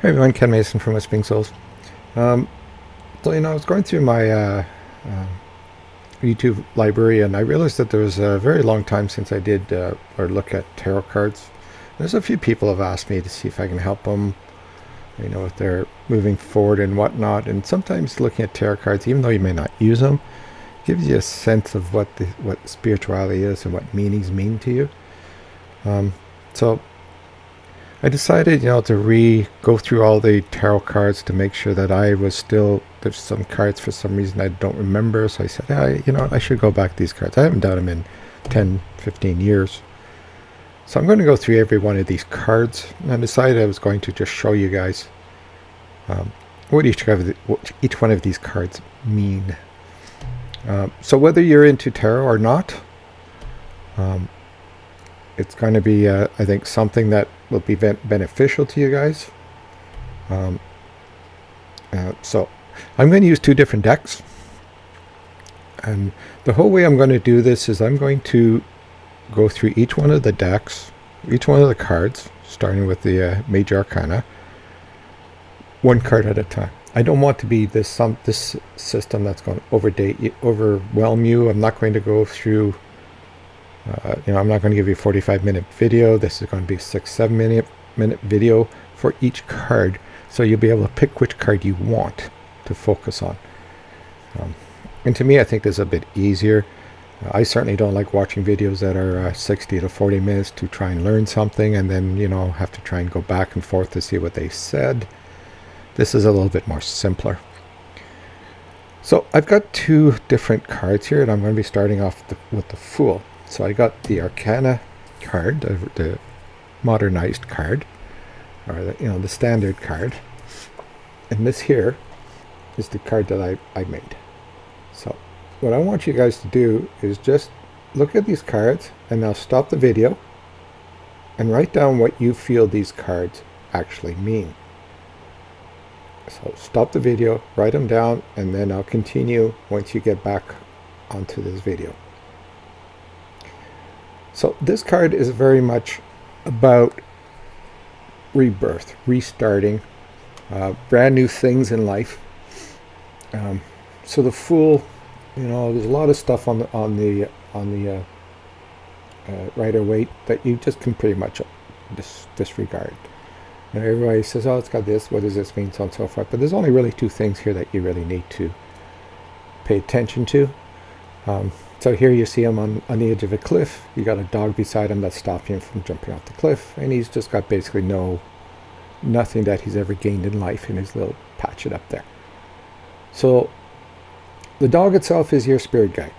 Hey everyone, Ken Mason from Whispering Souls. Um, I was going through my YouTube library and I realized that there was a very long time since I did or look at tarot cards. There's a few people have asked me to see if I can help them, if they're moving forward and whatnot. And sometimes looking at tarot cards, even though you may not use them, gives you a sense of what spirituality is and what meanings mean to you. So I decided, to go through all the tarot cards to make sure that I was still, there's some cards for some reason I don't remember. So I said, I should go back to these cards. I haven't done them in 10, 15 years. So I'm going to go through every one of these cards. And I decided I was going to just show you guys what each one of these cards mean. So whether you're into tarot or not, it's going to be, I think, something that will be beneficial to you guys. So I'm going to use two different decks. And the whole way I'm going to do this is I'm going to go through each one of the decks, each one of the cards, starting with the Major Arcana, one card at a time. I don't want to be this system that's going to overwhelm you. I'm not going to go through I'm not going to give you a 45-minute video. This is going to be a 6-7 minute video for each card, so you'll be able to pick which card you want to focus on. And to me, I think this is a bit easier. I certainly don't like watching videos that are 60 to 40 minutes to try and learn something and then have to try and go back and forth to see what they said. This is a little bit more simpler. So I've got two different cards here, and I'm going to be starting off with the Fool. So I got the Arcana card, the modernized card, or the standard card, and this here is the card that I made. So what I want you guys to do is just look at these cards, and now stop the video and write down what you feel these cards actually mean. So stop the video, write them down, and then I'll continue once you get back onto this video. So this card is very much about rebirth, restarting, brand new things in life. So the Fool, there's a lot of stuff on the Rider-Waite that you just can pretty much disregard. Everybody says, "Oh, it's got this. What does this mean?" So on and so forth. But there's only really two things here that you really need to pay attention to. So here you see him on the edge of a cliff. You got a dog beside him that's stopping him from jumping off the cliff, and he's just got basically nothing that he's ever gained in life in his little patch it up there. So the dog itself is your spirit guide.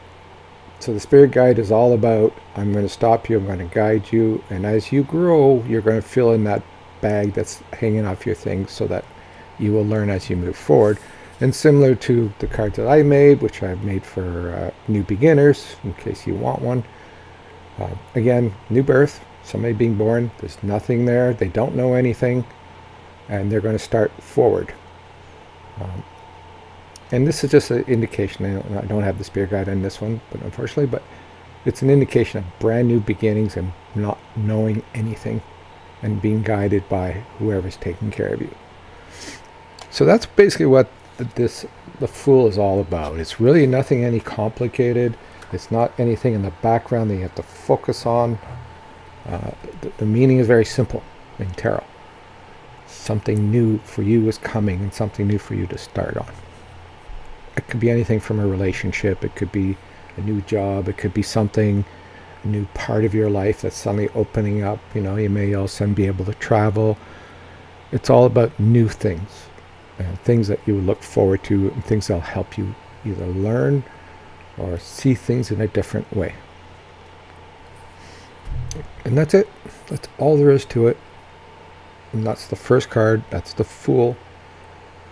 So the spirit guide is all about, I'm going to stop you, I'm going to guide you, and as you grow, you're going to fill in that bag that's hanging off your things so that you will learn as you move forward. And similar to the cards that I made, which I've made for new beginners, in case you want one. Again, new birth, somebody being born, there's nothing there, they don't know anything, and they're going to start forward. And this is just an indication, I don't have the spirit guide on this one, but unfortunately, but it's an indication of brand new beginnings and not knowing anything and being guided by whoever's taking care of you. So that's basically what the Fool is all about. It's really nothing any complicated. It's not anything in the background that you have to focus on. The meaning is very simple in tarot. Something new for you is coming, and something new for you to start on. It could be anything from a relationship. It could be a new job. It could be something, a new part of your life that's suddenly opening up. You may all of a sudden be able to travel. It's all about new things. Things that you look forward to, and things that'll help you either learn or see things in a different way. And that's it. That's all there is to it. And that's the first card. That's the Fool.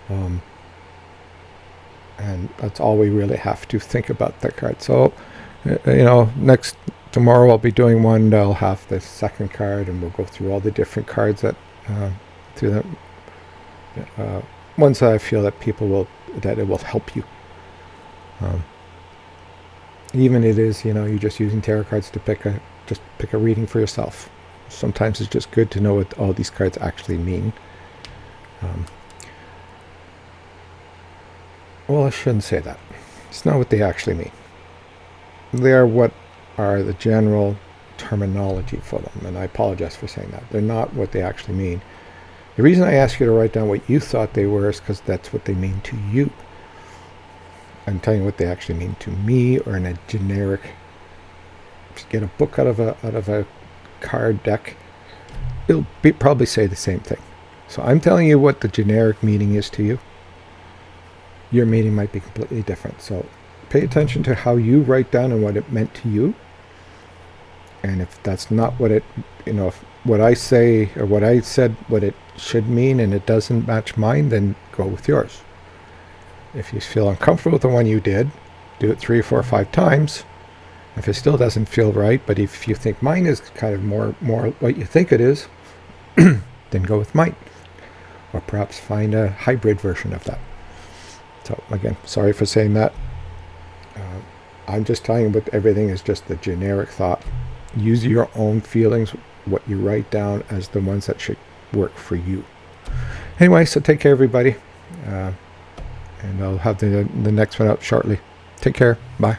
And that's all we really have to think about that card. So, tomorrow I'll be doing one that'll have the second card, and we'll go through all the different cards that through them. Ones that I feel that it will help you. Even it is, you're just using tarot cards to pick a reading for yourself. Sometimes it's just good to know what all these cards actually mean. Well, I shouldn't say that. It's not what they actually mean. They are what are the general terminology for them, and I apologize for saying that. They're not what they actually mean. The reason I asked you to write down what you thought they were is because that's what they mean to you. I'm telling you what they actually mean to me, or in a generic. Just get a book out of a card deck. It'll probably say the same thing. So I'm telling you what the generic meaning is to you. Your meaning might be completely different. So pay attention to how you write down and what it meant to you. And if that's not what it, if what I say or what I said, what it should mean, and it doesn't match mine, then go with yours. If you feel uncomfortable with the one you did, do it 3, 4, 5 times. If it still doesn't feel right, but if you think mine is kind of more what you think it is, then go with mine. Or perhaps find a hybrid version of that. So again, sorry for saying that. I'm just telling you what everything is just the generic thought. Use your own feelings, what you write down as the ones that should work for you. Anyway, so take care, everybody. And I'll have the next one up shortly. Take care. Bye.